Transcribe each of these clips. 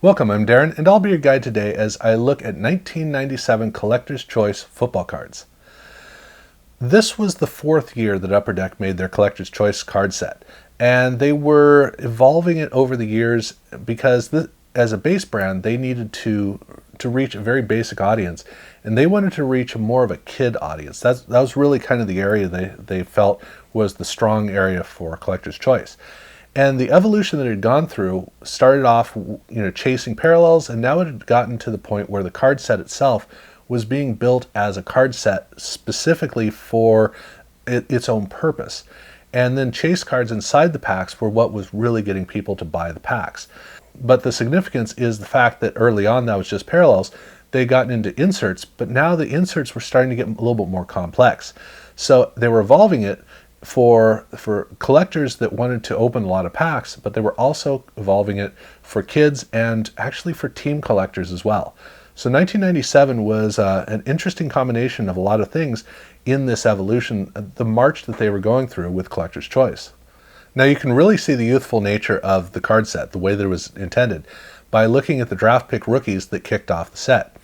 Welcome, I'm Darren, and I'll be your guide today as I look at 1997 Collector's Choice football cards. This was the fourth year that Upper Deck made their Collector's Choice card set, and they were evolving it over the years because as a base brand, they needed to reach a very basic audience, and they wanted to reach more of a kid audience. That was really kind of the area they felt was the strong area for Collector's Choice. And the evolution that it had gone through started off, chasing parallels, and now it had gotten to the point where the card set itself was being built as a card set specifically for its own purpose. And then chase cards inside the packs were what was really getting people to buy the packs. But the significance is the fact that early on that was just parallels. They had gotten into inserts, but now the inserts were starting to get a little bit more complex. So they were evolving it for collectors that wanted to open a lot of packs, but they were also evolving it for kids and actually for team collectors as well. So 1997 was an interesting combination of a lot of things in this evolution, the march that they were going through with Collector's Choice. Now you can really see the youthful nature of the card set, the way that it was intended, by looking at the draft pick rookies that kicked off the set.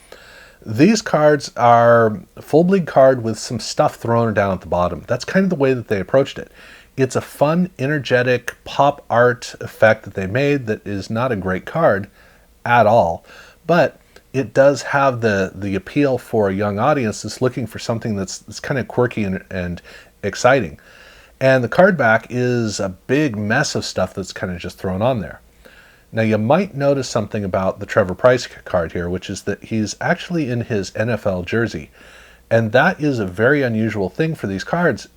These cards are full bleed card with some stuff thrown down at the bottom. That's kind of the way that they approached it. It's a fun, energetic pop art effect that they made that is not a great card at all, but it does have the appeal for a young audience that's looking for something that's kind of quirky and exciting. And the card back is a big mess of stuff that's kind of just thrown on there. Now you might notice something about the Trevor Pryce card here, which is that he's actually in his NFL jersey. And that is a very unusual thing for these cards,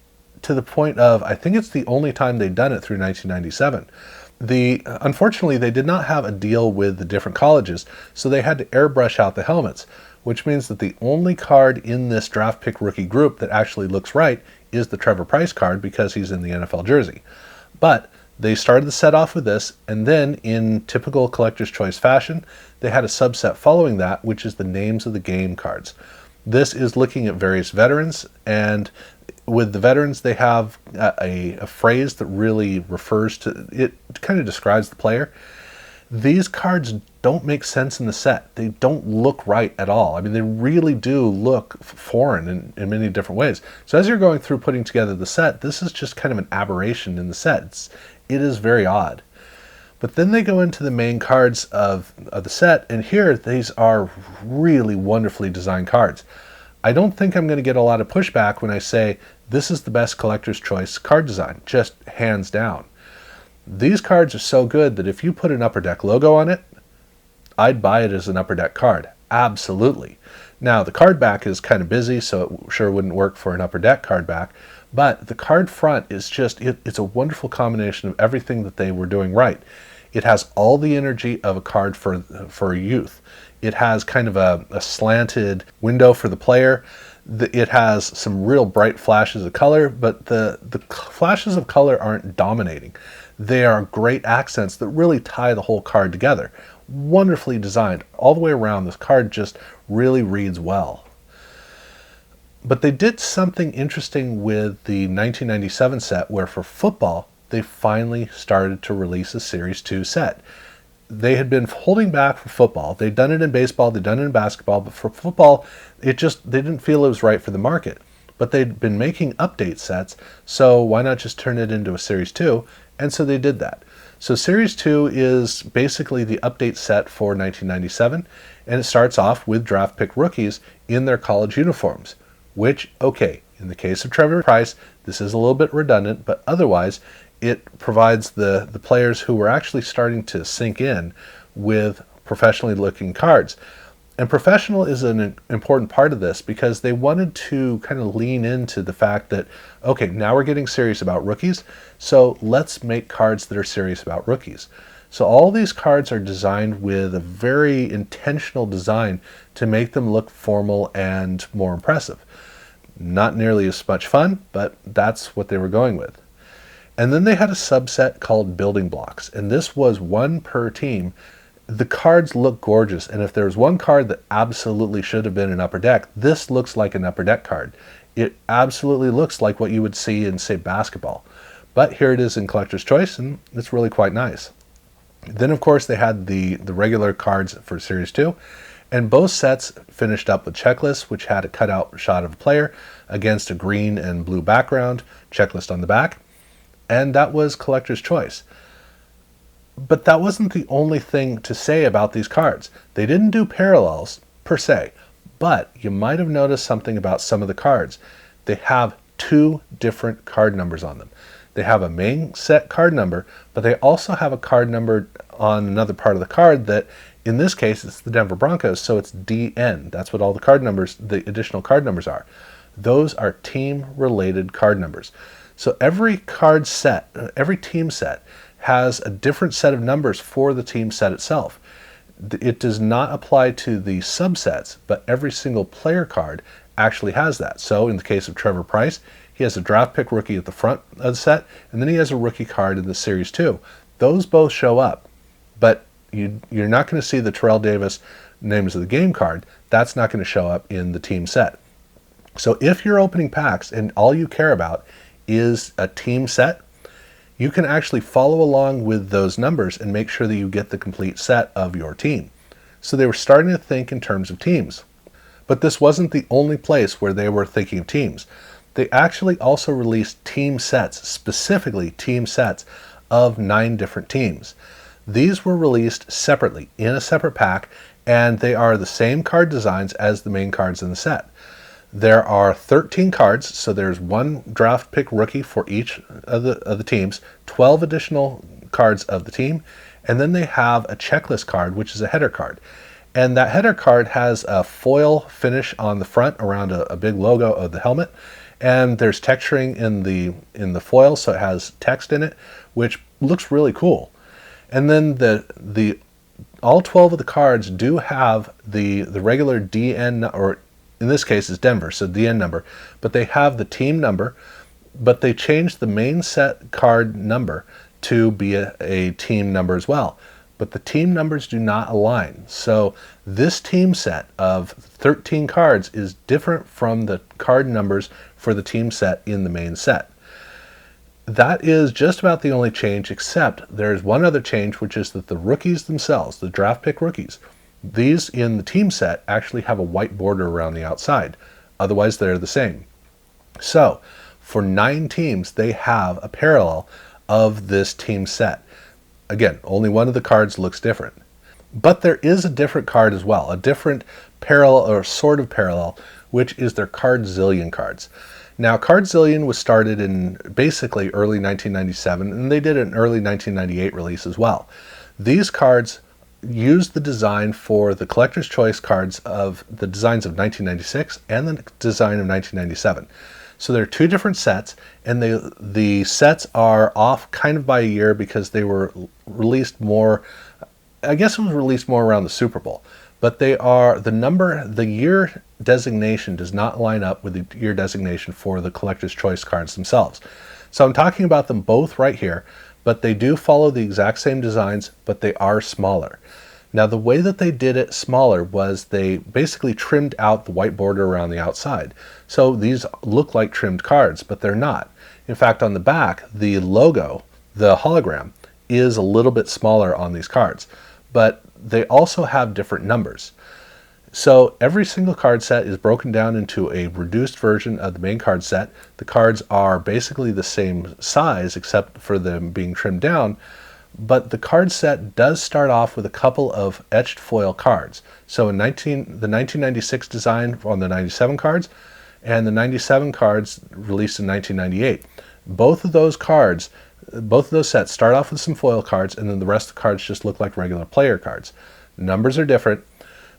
to the point of, I think it's the only time they've done it through 1997. Unfortunately, they did not have a deal with the different colleges, so they had to airbrush out the helmets, which means that the only card in this draft pick rookie group that actually looks right is the Trevor Pryce card because he's in the NFL jersey. But they started the set off with this, and then in typical Collector's Choice fashion, they had a subset following that, which is the names of the game cards. This is looking at various veterans, and with the veterans, they have a phrase that really refers to, it kind of describes the player. These cards don't make sense in the set. They don't look right at all. I mean, they really do look foreign in many different ways. So as you're going through putting together the set, this is just kind of an aberration in the set. It is very odd. But then they go into the main cards of the set, and here these are really wonderfully designed cards. I don't think I'm going to get a lot of pushback when I say this is the best Collector's Choice card design, just hands down. These cards are so good that if you put an Upper Deck logo on it, I'd buy it as an Upper Deck card. Absolutely. Now, the card back is kind of busy, so it sure wouldn't work for an Upper Deck card back. But the card front is just, it's a wonderful combination of everything that they were doing right. It has all the energy of a card for youth. It has kind of a slanted window for the player. It has some real bright flashes of color, but the flashes of color aren't dominating. They are great accents that really tie the whole card together. Wonderfully designed all the way around. This card just really reads well. But they did something interesting with the 1997 set where for football, they finally started to release a Series 2 set. They had been holding back for football. They'd done it in baseball, they'd done it in basketball, but for football, they didn't feel it was right for the market. But they'd been making update sets, so why not just turn it into a Series 2? And so they did that. So Series 2 is basically the update set for 1997, and it starts off with draft pick rookies in their college uniforms. Which, okay, in the case of Trevor Pryce, this is a little bit redundant, but otherwise it provides the players who were actually starting to sink in with professionally looking cards. And professional is an important part of this because they wanted to kind of lean into the fact that, okay, now we're getting serious about rookies, so let's make cards that are serious about rookies. So all these cards are designed with a very intentional design to make them look formal and more impressive. Not nearly as much fun, but that's what they were going with. And then they had a subset called building blocks, and this was one per team. The cards look gorgeous, and if there's one card that absolutely should have been an Upper Deck, this looks like an Upper Deck card. It absolutely looks like what you would see in, say, basketball. But here it is in Collector's Choice, and it's really quite nice. Then, of course, they had the regular cards for Series 2, and both sets finished up with checklists, which had a cutout shot of a player against a green and blue background, checklist on the back, and that was Collector's Choice. But that wasn't the only thing to say about these cards. They didn't do parallels, per se, but you might have noticed something about some of the cards. They have two different card numbers on them. They have a main set card number, but they also have a card number on another part of the card that, in this case, it's the Denver Broncos, so it's DN. That's what all the card numbers, the additional card numbers are. Those are team-related card numbers. So every card set, every team set, has a different set of numbers for the team set itself. It does not apply to the subsets, but every single player card actually has that. So in the case of Trevor Pryce, he has a draft pick rookie at the front of the set, and then he has a rookie card in the Series 2. Those both show up, but you're not going to see the Terrell Davis names of the game card. That's not going to show up in the team set. So if you're opening packs and all you care about is a team set, you can actually follow along with those numbers and make sure that you get the complete set of your team. So they were starting to think in terms of teams. But this wasn't the only place where they were thinking of teams. They actually also released team sets, specifically team sets of 9 different teams. These were released separately in a separate pack, and they are the same card designs as the main cards in the set. There are 13 cards, so there's one draft pick rookie for each of the teams, 12 additional cards of the team, and then they have a checklist card, which is a header card. And that header card has a foil finish on the front around a big logo of the helmet, and there's texturing in the foil, so it has text in it, which looks really cool. And then the all 12 of the cards do have the regular DN, or in this case is Denver, so DN number, but they have the team number, but they changed the main set card number to be a team number as well. But the team numbers do not align. So this team set of 13 cards is different from the card numbers for the team set in the main set. That is just about the only change, except there's one other change, which is that the rookies themselves, the draft pick rookies, these in the team set actually have a white border around the outside. Otherwise, they're the same. So for 9 teams, they have a parallel of this team set. Again, only one of the cards looks different. But there is a different card as well, a different parallel or sort of parallel, which is their Card Zillion cards. Now, Card Zillion was started in basically early 1997, and they did an early 1998 release as well. These cards used the design for the Collector's Choice cards of the designs of 1996 and the design of 1997. So there are 2 different sets, and the sets are off kind of by a year because they were released more, I guess it was released more around the Super Bowl. But they are, the year designation does not line up with the year designation for the Collector's Choice cards themselves. So I'm talking about them both right here, but they do follow the exact same designs, but they are smaller. Now, the way that they did it smaller was they basically trimmed out the white border around the outside. So these look like trimmed cards, but they're not. In fact, on the back, the logo, the hologram, is a little bit smaller on these cards, but they also have different numbers. So every single card set is broken down into a reduced version of the main card set. The cards are basically the same size except for them being trimmed down, but the card set does start off with a couple of etched foil cards. So in the 1996 design on the 97 cards and the 97 cards released in 1998. Both of those cards, both of those sets start off with some foil cards, and then the rest of the cards just look like regular player cards. Numbers are different,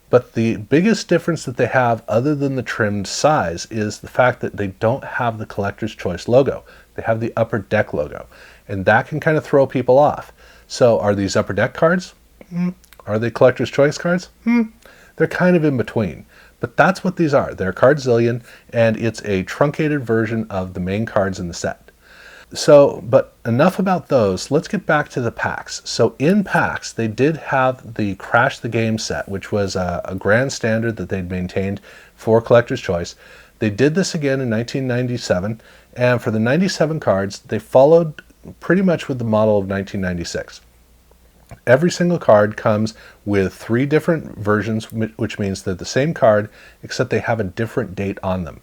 but the biggest difference that they have, other than the trimmed size, is the fact that they don't have the Collector's Choice logo. They have the Upper Deck logo, and that can kind of throw people off. So are these Upper Deck cards? Are they Collector's Choice cards? They're kind of in between. But that's what these are. They're Card Zillion, and it's a truncated version of the main cards in the set. So, but enough about those. Let's get back to the packs. So in packs, they did have the Crash the Game set, which was a grand standard that they'd maintained for Collector's Choice. They did this again in 1997, and for the 97 cards, they followed pretty much with the model of 1996. Every single card comes with 3 different versions, which means they're the same card, except they have a different date on them.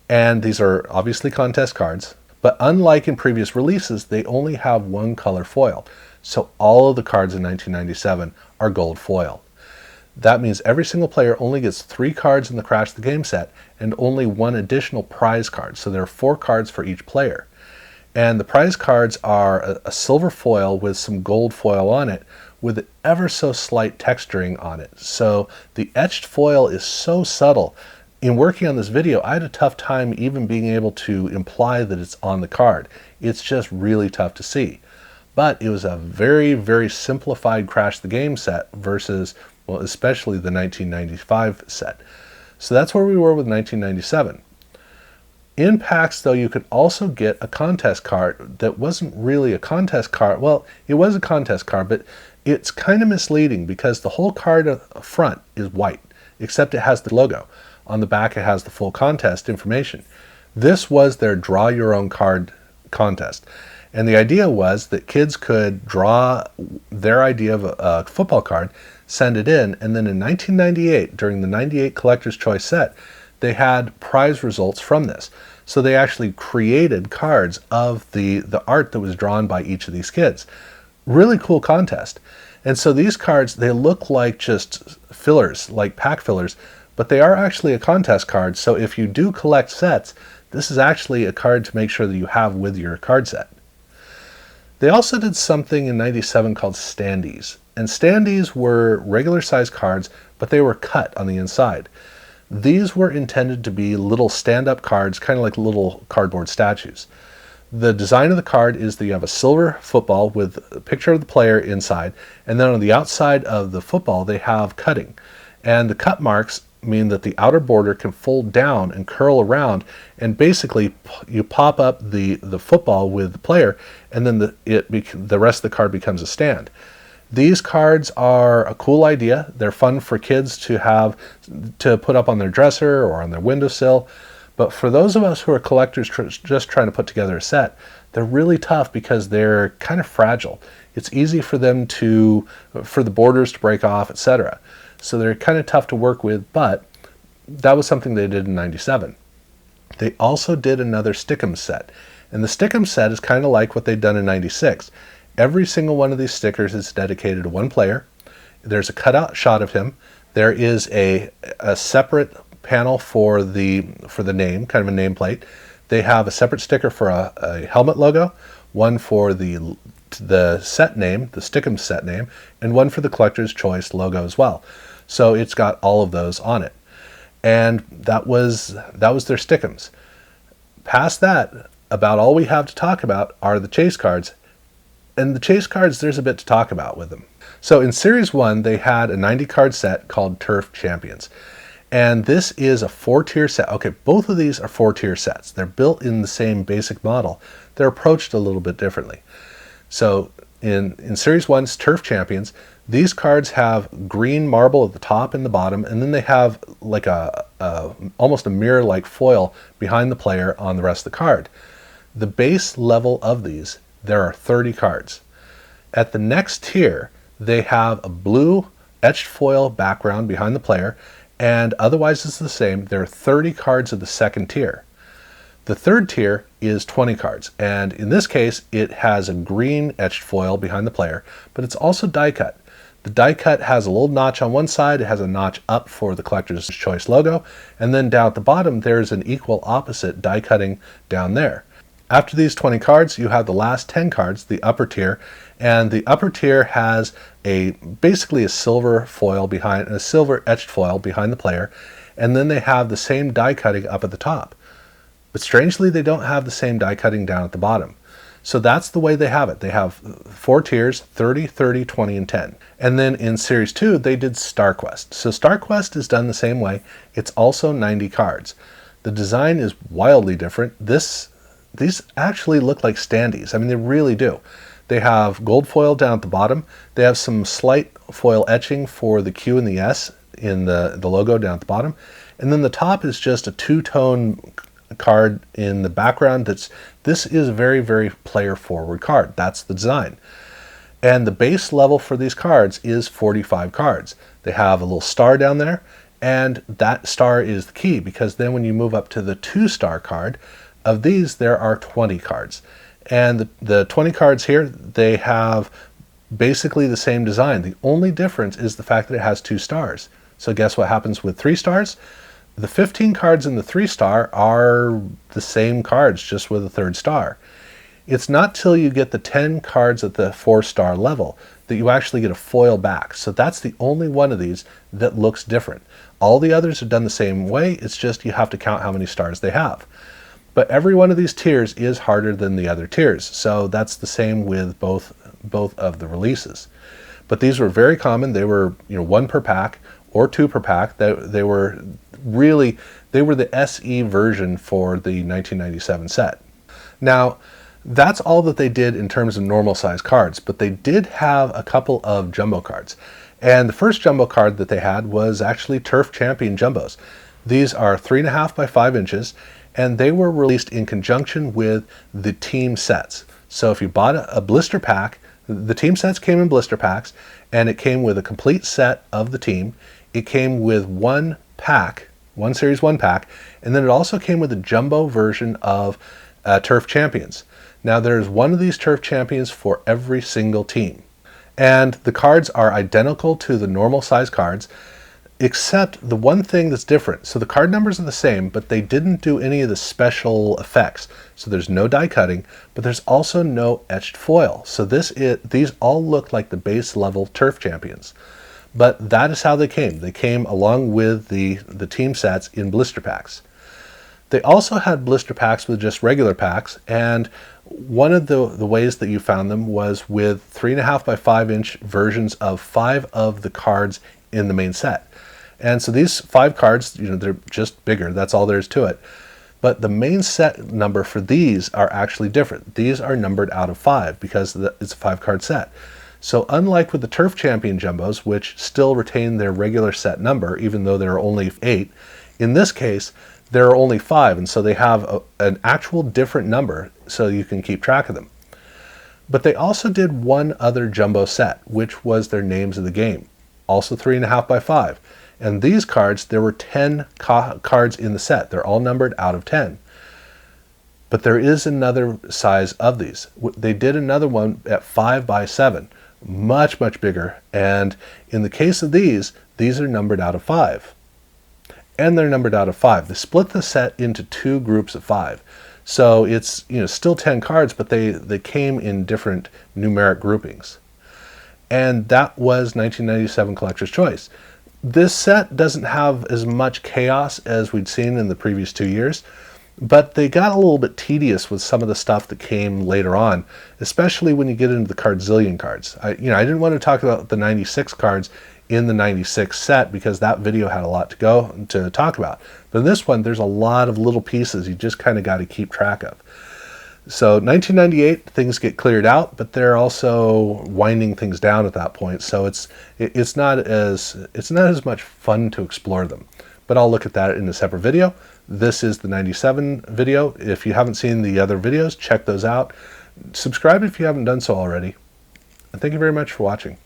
And these are obviously contest cards, but unlike in previous releases, they only have one color foil. So all of the cards in 1997 are gold foil. That means every single player only gets 3 cards in the Crash the Game set and only 1 additional prize card. So there are 4 cards for each player. And the prize cards are a silver foil with some gold foil on it with ever so slight texturing on it. So the etched foil is so subtle. In working on this video, I had a tough time even being able to imply that it's on the card. It's just really tough to see. But it was a very, very simplified Crash the Game set versus, well, especially the 1995 set. So that's where we were with 1997. In packs, though, you could also get a contest card that wasn't really a contest card. Well, it was a contest card, but it's kind of misleading because the whole card up front is white, except it has the logo. On the back, it has the full contest information. This was their draw your own card contest. And the idea was that kids could draw their idea of a football card, send it in, and then in 1998, during the 98 Collector's Choice set, they had prize results from this. So they actually created cards of the art that was drawn by each of these kids. Really cool contest. And so these cards, they look like just fillers, like pack fillers, but they are actually a contest card. So if you do collect sets, this is actually a card to make sure that you have with your card set. They also did something in 97 called standees. And standees were regular size cards, but they were cut on the inside. These were intended to be little stand-up cards, kind of like little cardboard statues. The design of the card is that you have a silver football with a picture of the player inside, and then on the outside of the football they have cutting. And the cut marks mean that the outer border can fold down and curl around, and basically you pop up the football with the player, and then the rest of the card becomes a stand. These cards are a cool idea. They're fun for kids to have to put up on their dresser or on their windowsill. But for those of us who are collectors just trying to put together a set, they're really tough because they're kind of fragile. It's easy for them for the borders to break off, etc. So they're kind of tough to work with, but that was something they did in 97. They also did another Stick'em set. And the Stick'em set is kind of like what they'd done in 96. Every single one of these stickers is dedicated to one player. There's a cutout shot of him. There is a separate panel for the name, kind of a nameplate. They have a separate sticker for a helmet logo, one for the set name, the Stick'em set name, and one for the Collector's Choice logo as well. So it's got all of those on it. And that was their Stick'ems. Past that, about all we have to talk about are the chase cards. And the chase cards, there's a bit to talk about with them. So in Series 1, they had a 90 card set called Turf Champions. And this is a 4-tier set. Okay, both of these are 4-tier sets. They're built in the same basic model. They're approached a little bit differently. So in Series 1's Turf Champions, these cards have green marble at the top and the bottom, and then they have like almost a mirror-like foil behind the player on the rest of the card. The base level of these, there are 30 cards. At the next tier, they have a blue etched foil background behind the player, and otherwise it's the same. There are 30 cards of the second tier. The third tier is 20 cards, and in this case, it has a green etched foil behind the player, but it's also die cut. The die cut has a little notch on one side, it has a notch up for the Collector's Choice logo, and then down at the bottom, there's an equal opposite die cutting down there. After these 20 cards, you have the last 10 cards, the upper tier, and the upper tier has basically a silver foil behind, a silver etched foil behind the player, and then they have the same die cutting up at the top. But strangely, they don't have the same die cutting down at the bottom. So that's the way they have it. They have 4 tiers, 30, 30, 20, and 10. And then in Series 2, they did StarQuest. So StarQuest is done the same way. It's also 90 cards. The design is wildly different. These actually look like standees. I mean, they really do. They have gold foil down at the bottom. They have some slight foil etching for the Q and the S in the logo down at the bottom. And then the top is just a two-tone card in the background. This is a very, very player-forward card. That's the design. And the base level for these cards is 45 cards. They have a little star down there, and that star is the key, because then when you move up to the 2-star card, of these there are 20 cards. And the 20 cards here, they have basically the same design. The only difference is the fact that it has 2 stars. So guess what happens with 3 stars? The 15 cards in the 3-star are the same cards, just with a 3rd star. It's not till you get the 10 cards at the 4-star level that you actually get a foil back. So that's the only one of these that looks different. All the others are done the same way, it's just you have to count how many stars they have. But every one of these tiers is harder than the other tiers, so that's the same with both of the releases. But these were very common. They were 1 per pack or 2 per pack. They were the SE version for the 1997 set. Now, that's all that they did in terms of normal size cards, but they did have a couple of jumbo cards. And the first jumbo card that they had was actually Turf Champion Jumbos. These are 3.5 by 5 inches, and they were released in conjunction with the team sets. So if you bought a blister pack, the team sets came in blister packs, and it came with a complete set of the team. It came with one pack, one Series 1 pack, and then it also came with a jumbo version of Turf Champions. Now there's one of these Turf Champions for every single team. And the cards are identical to the normal size cards, except the one thing that's different. So the card numbers are the same, but they didn't do any of the special effects. So there's no die cutting, but there's also no etched foil. So these all look like the base level Turf Champions. But that is how they came. They came along with the team sets in blister packs. They also had blister packs with just regular packs, and one of the ways that you found them was with 3.5 by 5 inch versions of 5 of the cards in the main set. And so these 5 cards, they're just bigger. That's all there is to it. But the main set number for these are actually different. These are numbered out of 5 because it's a 5-card set. So unlike with the Turf Champion Jumbos, which still retain their regular set number, even though there are only 8, in this case, there are only 5, and so they have an actual different number so you can keep track of them. But they also did one other jumbo set, which was their Names of the Game, also 3.5 by 5. And these cards, there were 10 cards in the set. They're all numbered out of 10. But there is another size of these. They did another one at 5 by 7, much, much bigger. And in the case of these are numbered out of 5. And they're numbered out of 5. They split the set into 2 groups of 5. So it's still 10 cards, but they came in different numeric groupings. And that was 1997 Collector's Choice. This set doesn't have as much chaos as we'd seen in the previous 2 years, but they got a little bit tedious with some of the stuff that came later on, especially when you get into the Cardzillion cards. I didn't want to talk about the 96 cards in the 96 set because that video had a lot to talk about. But in this one, there's a lot of little pieces you just kind of got to keep track of. So 1998, things get cleared out, but they're also winding things down at that point. So it's not as much fun to explore them. But I'll look at that in a separate video. This is the 97 video. If you haven't seen the other videos, check those out. Subscribe if you haven't done so already. And thank you very much for watching.